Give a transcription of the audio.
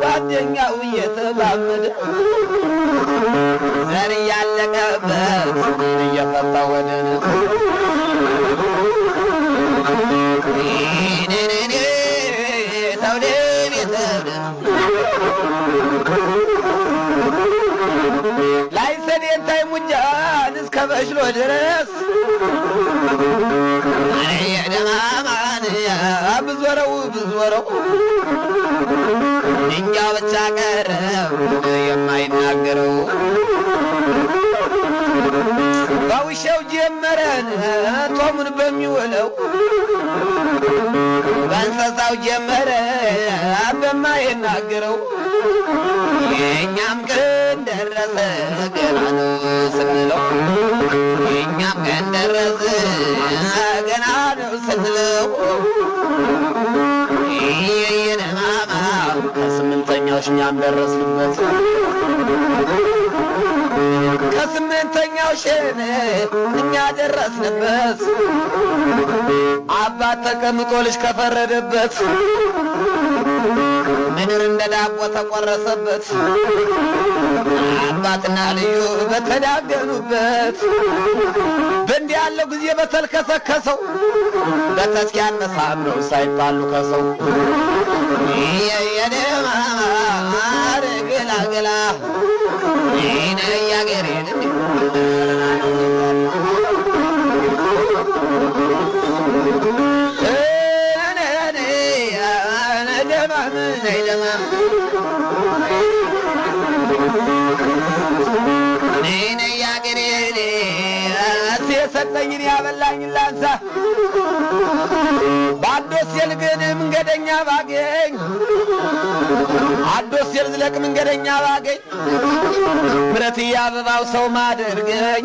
ጓደኛው እየተባመደ ዘር እያለቀበት እየፈታ ወደነ ላይ ሰዴንታይ ሙጃን እስከ በሽሎ ድረስ ደማማን ብዙወረው እኛ ብቻ ቀረ የማይናገረው በውሻው ጀመረን ጦሙን በሚውለው በእንስሳው ጀመረ በማይናገረው የእኛም ቀን ደረሰ ገና ነው ስንለው የእኛም ቀን ደረሰ ገና ነው ስንለው የየነማማ ከስምንተኛው እኛም ደረስንበት ከስምንተኛው ሸነ እኛ ደረስንበት አባት ተቀምጦ ልጅ ከፈረደበት ምድር እንደ ዳቦ ተቆረሰበት አባትና ልዩ በተዳገኑበት በእንዲህ ያለው ጊዜ በተልከሰከሰው በተስኪያን መሳብ ነው ሳይባሉ ከሰው የደማማር ገላገላ ይህን ያገሬን የሰጠኝን ያበላኝን ላንሳ በአዶስ የልግድ መንገደኛ ባገኝ አዶስ የልዝለቅ መንገደኛ ባገኝ ምረት ያበባው ሰው ማደርገኝ